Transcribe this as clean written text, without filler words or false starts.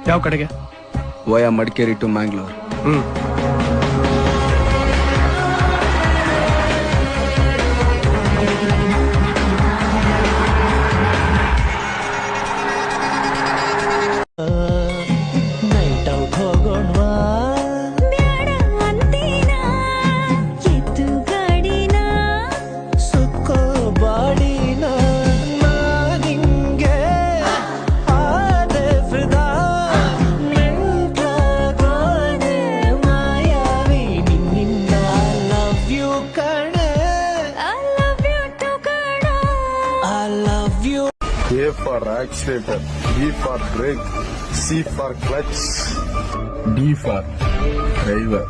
ಯಾವ ಕಡೆಗೆ? Via Madikeri to Mangalore. Night out ಹೋಗೋಣವಾ? ಬ್ಯಾಡ ಅಂತೀನಾ ಎತ್ತು ಗಾಡಿನ ಸುಕ್ಕೋ ಬಾಡಿನ ನಿಂಗೆ ಆದೆ ಫಿದಾ ಮೆಂಟ್ಲಾಗೋದೆ ಮಾಯಾವಿ ನಿನ್ನಿಂದ. ಐ ಲವ್ ಯು ಕಣೆ, ಐ ಲವ್ ಯು ಟು ಕಣ. I love you. A for accelerator, B for brake, C for clutch, D for driver.